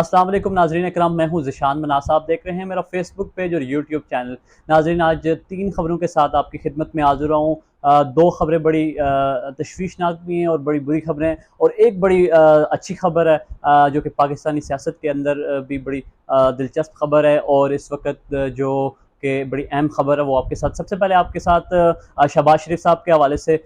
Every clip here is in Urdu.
السلام علیکم ناظرین اکرام، میں ہوں ذیشان مناس۔ آپ دیکھ رہے ہیں میرا فیس بک پیج اور یوٹیوب چینل۔ ناظرین، آج 3 خبروں کے ساتھ آپ کی خدمت میں حاضر ہوں۔ 2 خبریں بڑی تشویشناک بھی ہیں اور بڑی بری خبریں ہیں، اور ایک بڑی اچھی خبر ہے جو کہ پاکستانی سیاست کے اندر بھی بڑی دلچسپ خبر ہے، اور اس وقت جو کہ بڑی اہم خبر ہے وہ آپ کے ساتھ۔ سب سے پہلے آپ کے ساتھ شہباز شریف صاحب کے حوالے سے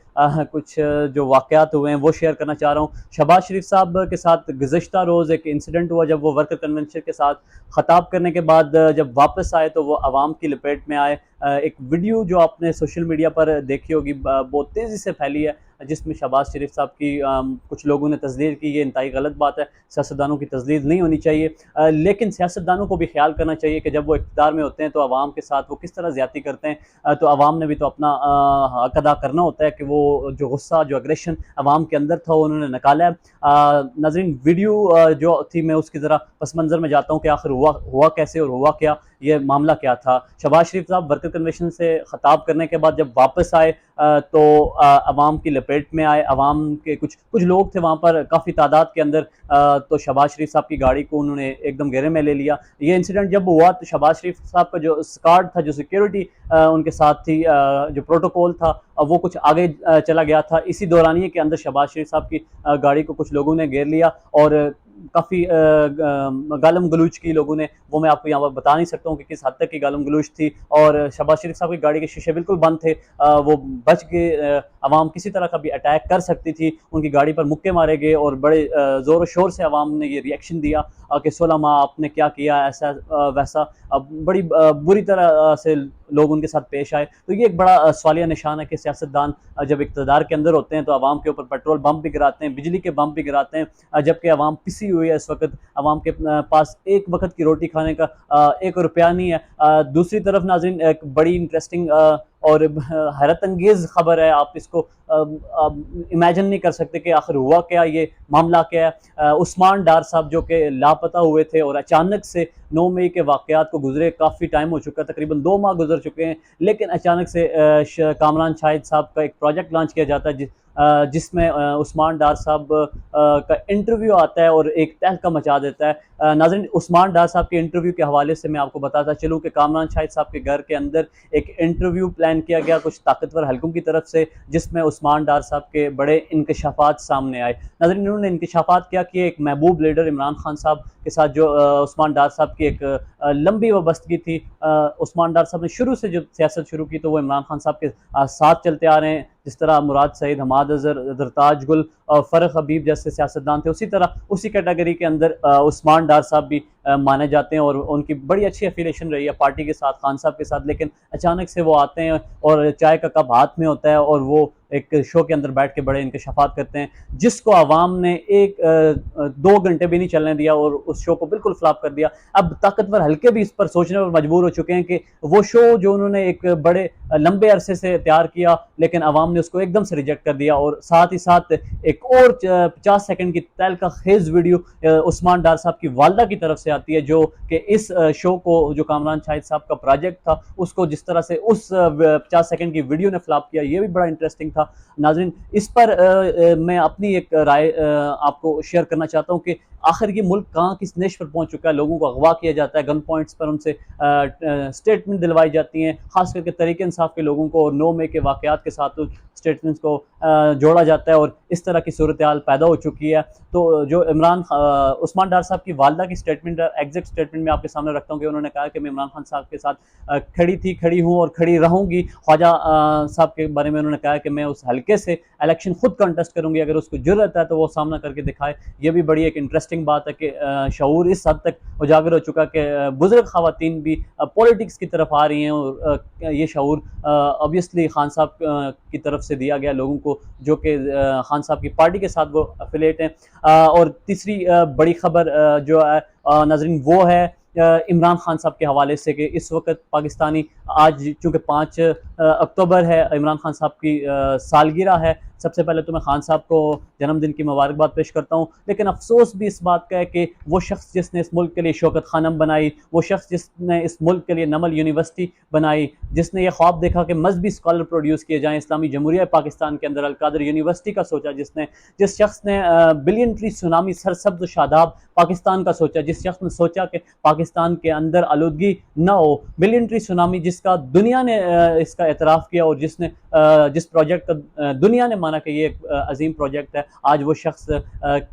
کچھ جو واقعات ہوئے ہیں وہ شیئر کرنا چاہ رہا ہوں۔ شہباز شریف صاحب کے ساتھ گزشتہ روز ایک انسیڈنٹ ہوا جب وہ ورکر کنونشن کے ساتھ خطاب کرنے کے بعد جب واپس آئے تو وہ عوام کی لپیٹ میں آئے۔ ایک ویڈیو جو آپ نے سوشل میڈیا پر دیکھی ہوگی بہت تیزی سے پھیلی ہے، جس میں شہباز شریف صاحب کی کچھ لوگوں نے تذلیل کی۔ یہ انتہائی غلط بات ہے، سیاستدانوں کی تذلیل نہیں ہونی چاہیے، لیکن سیاستدانوں کو بھی خیال کرنا چاہیے کہ جب وہ اقتدار میں ہوتے ہیں تو عوام کے ساتھ وہ کس طرح زیادتی کرتے ہیں۔ تو عوام نے بھی تو اپنا حق ادا کرنا ہوتا ہے کہ وہ جو غصہ، جو اگریشن عوام کے اندر تھا وہ انہوں نے نکالا ہے۔ ناظرین، ویڈیو جو تھی میں اس کی ذرا پس منظر میں جاتا ہوں کہ آخر ہوا کیسے اور ہوا کیا، یہ معاملہ کیا تھا۔ شہباز شریف صاحب ورکر کنونشن سے خطاب کرنے کے بعد جب واپس آئے تو عوام کی لپیٹ میں آئے۔ عوام کے کچھ لوگ تھے وہاں پر کافی تعداد کے اندر، تو شہباز شریف صاحب کی گاڑی کو انہوں نے ایک دم گھیرے میں لے لیا۔ یہ انسیڈنٹ جب ہوا تو شہباز شریف صاحب کا جو اسکارڈ تھا، جو سیکیورٹی ان کے ساتھ تھی، جو پروٹوکول تھا، وہ کچھ آگے چلا گیا تھا۔ اسی دورانیے کے اندر شہباز شریف صاحب کی گاڑی کو کچھ لوگوں نے گھیر لیا اور کافی گالم گلوچ کی لوگوں نے، وہ میں آپ کو یہاں پر بتا نہیں سکتا ہوں کہ کس حد تک کی گالم گلوچ تھی۔ اور شہباز شریف صاحب کی گاڑی کے شیشے بالکل بند تھے، وہ بچ کے عوام کسی طرح کا بھی اٹیک کر سکتی تھی، ان کی گاڑی پر مکے مارے گئے، اور بڑے زور و شور سے عوام نے یہ ری ایکشن دیا کہ 16 ماہ آپ نے کیا کیا، ایسا ویسا، بڑی بری طرح سے لوگ ان کے ساتھ پیش آئے۔ تو یہ ایک بڑا سوالیہ نشان ہے کہ سیاستدان جب اقتدار کے اندر ہوتے ہیں تو عوام کے اوپر پیٹرول بم بھی گراتے ہیں، بجلی کے بم بھی گراتے ہیں، جبکہ عوام پسی ہوئی ہے۔ اس وقت عوام کے پاس ایک وقت کی روٹی کھانے کا 1 روپیہ نہیں ہے۔ دوسری طرف ناظرین، ایک بڑی انٹرسٹنگ اور حیرت انگیز خبر ہے، آپ اس کو امیجن نہیں کر سکتے کہ آخر ہوا کیا، یہ معاملہ کیا ہے۔ عثمان ڈار صاحب جو کہ لاپتہ ہوئے تھے اور اچانک سے 9 مئی کے واقعات کو گزرے کافی ٹائم ہو چکا، تقریباً 2 ماہ گزر چکے ہیں، لیکن اچانک سے کامران شاہد صاحب کا ایک پروجیکٹ لانچ کیا جاتا ہے جس میں عثمان ڈار صاحب کا انٹرویو آتا ہے اور ایک تہلکہ مچا دیتا ہے۔ ناظرین، عثمان ڈار صاحب کے انٹرویو کے حوالے سے میں آپ کو بتاتا چلوں کہ کامران شاہد صاحب کے گھر کے اندر ایک انٹرویو پلان کیا گیا کچھ طاقتور حلقوں کی طرف سے، جس میں عثمان ڈار صاحب کے بڑے انکشافات سامنے آئے۔ ناظرین، انہوں نے انکشافات کیا کہ ایک محبوب لیڈر عمران خان صاحب کے ساتھ جو عثمان ڈار صاحب کی ایک لمبی وابستگی تھی، عثمان ڈار صاحب نے شروع سے جب سیاست شروع کی تو وہ عمران خان صاحب کے ساتھ چلتے آ رہے ہیں، جس طرح مراد سعید، حماد اظہر، درتاج گل اور فرق حبیب جیسے سیاستدان تھے، اسی طرح اسی کیٹیگری کے اندر عثمان ڈار صاحب بھی مانے جاتے ہیں، اور ان کی بڑی اچھی افیلیشن رہی ہے پارٹی کے ساتھ، خان صاحب کے ساتھ۔ لیکن اچانک سے وہ آتے ہیں اور چائے کا کپ ہاتھ میں ہوتا ہے اور وہ ایک شو کے اندر بیٹھ کے بڑے انکشافات کرتے ہیں، جس کو عوام نے 2 گھنٹے بھی نہیں چلنے دیا اور اس شو کو بالکل فلاپ کر دیا۔ اب طاقتور حلقے بھی اس پر سوچنے پر مجبور ہو چکے ہیں کہ وہ شو جو انہوں نے ایک بڑے لمبے عرصے سے تیار کیا، لیکن عوام نے اس کو ایک دم سے ریجیکٹ کر دیا، اور ساتھ ہی ساتھ ایک اور 50 سیکنڈ کی تہلکہ خیز ویڈیو عثمان ڈار صاحب کی والدہ کی طرف سے آتی ہے، جو کہ اس شو کو، جو کامران شاہد صاحب کا پروجیکٹ تھا، اس کو جس طرح سے اس 50 سیکنڈ کی ویڈیو نے فلاپ کیا، یہ بھی بڑا انٹرسٹنگ تھا۔ ناظرین، اس پر میں اپنی ایک رائے آپ کو شیئر کرنا چاہتا ہوں کہ آخر یہ ملک کہاں کس نیش پر پہنچ چکا ہے۔ لوگوں کو اغوا کیا جاتا ہے، گن پوائنٹس پر ان سے سٹیٹمنٹ دلوائی جاتی ہیں، خاص کر کے تحریک انصاف کے لوگوں کو، اور 9 مئی کے واقعات کے ساتھ سٹیٹمنٹس کو جوڑا جاتا ہے، اور اس طرح کی صورتحال پیدا ہو چکی ہے۔ تو جو عثمان ڈار صاحب کی والدہ کی سٹیٹمنٹ، ایگزیکٹ سٹیٹمنٹ میں آپ کے سامنے رکھتا ہوں کہ انہوں نے کہا کہ میں عمران خان صاحب کے ساتھ کھڑی تھی، کھڑی ہوں اور کھڑی رہوں گی۔ خواجہ صاحب کے بارے میں انہوں نے کہا کہ میں اس حلقے سے الیکشن خود کنٹیسٹ کروں گی، اگر اس کو جرأت ہے تو وہ سامنا کر کے دکھائے۔ یہ بھی بڑی ایک انٹرسٹنگ بات ہے کہ شعور اس حد تک اجاگر ہو چکا کہ بزرگ خواتین بھی پولیٹکس کی طرف آ رہی ہیں، اور یہ شعور obviously خان صاحب کی طرف سے دیا گیا لوگوں کو، جو کہ خان صاحب کی پارٹی کے ساتھ وہ افیلیٹ ہیں۔ اور تیسری بڑی خبر جو ہے ناظرین وہ ہے عمران خان صاحب کے حوالے سے کہ اس وقت پاکستانی آج چونکہ 5 اکتوبر ہے، عمران خان صاحب کی سالگرہ ہے، سب سے پہلے تو میں خان صاحب کو جنم دن کی مبارکباد پیش کرتا ہوں، لیکن افسوس بھی اس بات کا ہے کہ وہ شخص جس نے اس ملک کے لیے شوکت خانم بنائی، وہ شخص جس نے اس ملک کے لیے نمل یونیورسٹی بنائی، جس نے یہ خواب دیکھا کہ مذہبی اسکالر پروڈیوس کیے جائیں اسلامی جمہوریہ پاکستان کے اندر، القادر یونیورسٹی کا سوچا، جس شخص نے بلین ٹری سونامی سرسبز و شاداب پاکستان کا سوچا، جس شخص نے سوچا کہ پاکستان کے اندر آلودگی نہ ہو، بلین ٹری سونامی جس کا دنیا نے اس کا اعتراف کیا، اور جس پروجیکٹ کا دنیا نے مانا کہ یہ ایک عظیم پروجیکٹ ہے، آج وہ شخص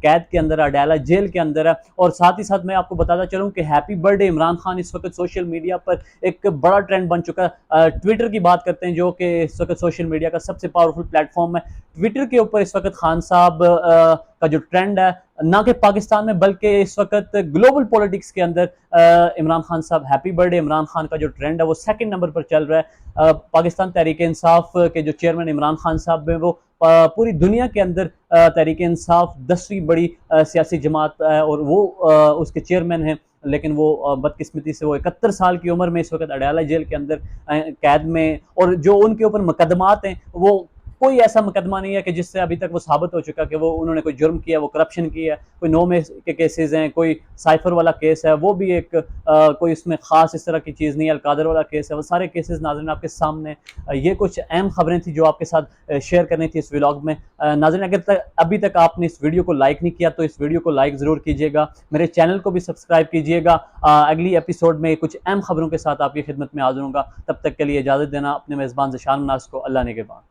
قید کے اندر ہے، اڈیالہ جیل کے اندر ہے۔ اور ساتھ ہی ساتھ میں آپ کو بتاتا چلوں کہ happy birth day Imran Khan اس وقت سوشل میڈیا پر ایک بڑا ٹرینڈ بن چکا ہے۔ ٹویٹر کی بات کرتے ہیں جو کہ اس وقت سوشل میڈیا کا سب سے پاورفل پلیٹ فارم ہے، ٹویٹر کے اوپر اس وقت خان صاحب کا جو ٹرینڈ ہے، نہ کہ پاکستان میں بلکہ اس وقت گلوبل پولیٹکس کے اندر عمران خان صاحب happy birth day Imran Khan کا جو ٹرینڈ ہے وہ سیکنڈ نمبر پر چل رہا ہے۔ پاکستان تحریک انصاف کے جو چیئرمین عمران خان صاحب ہیں، وہ پوری دنیا کے اندر تحریک انصاف 10ویں بڑی سیاسی جماعت ہے اور وہ اس کے چیئرمین ہیں، لیکن وہ بدقسمتی سے وہ 71 سال کی عمر میں اس وقت اڈیالہ جیل کے اندر قید میں، اور جو ان کے اوپر مقدمات ہیں وہ کوئی ایسا مقدمہ نہیں ہے کہ جس سے ابھی تک وہ ثابت ہو چکا کہ وہ انہوں نے کوئی جرم کیا، وہ کرپشن کی ہے، کوئی 9 میں کے کیسز ہیں، کوئی سائفر والا کیس ہے، وہ بھی ایک کوئی اس میں خاص اس طرح کی چیز نہیں ہے، القادر والا کیس ہے، وہ سارے کیسز ناظرین آپ کے سامنے۔ یہ کچھ اہم خبریں تھیں جو آپ کے ساتھ شیئر کرنی تھی اس ولاگ میں۔ ناظرین اگر ابھی تک آپ نے اس ویڈیو کو لائک نہیں کیا تو اس ویڈیو کو لائک ضرور کیجیے گا، میرے چینل کو بھی سبسکرائب کیجیے گا۔ اگلی ایپیسوڈ میں کچھ اہم خبروں کے ساتھ آپ کی خدمت میں حاضر ہوں گا، تب تک کے لیے اجازت دینا اپنے میزبان ذیشان مناس کو۔ اللہ نگہبان۔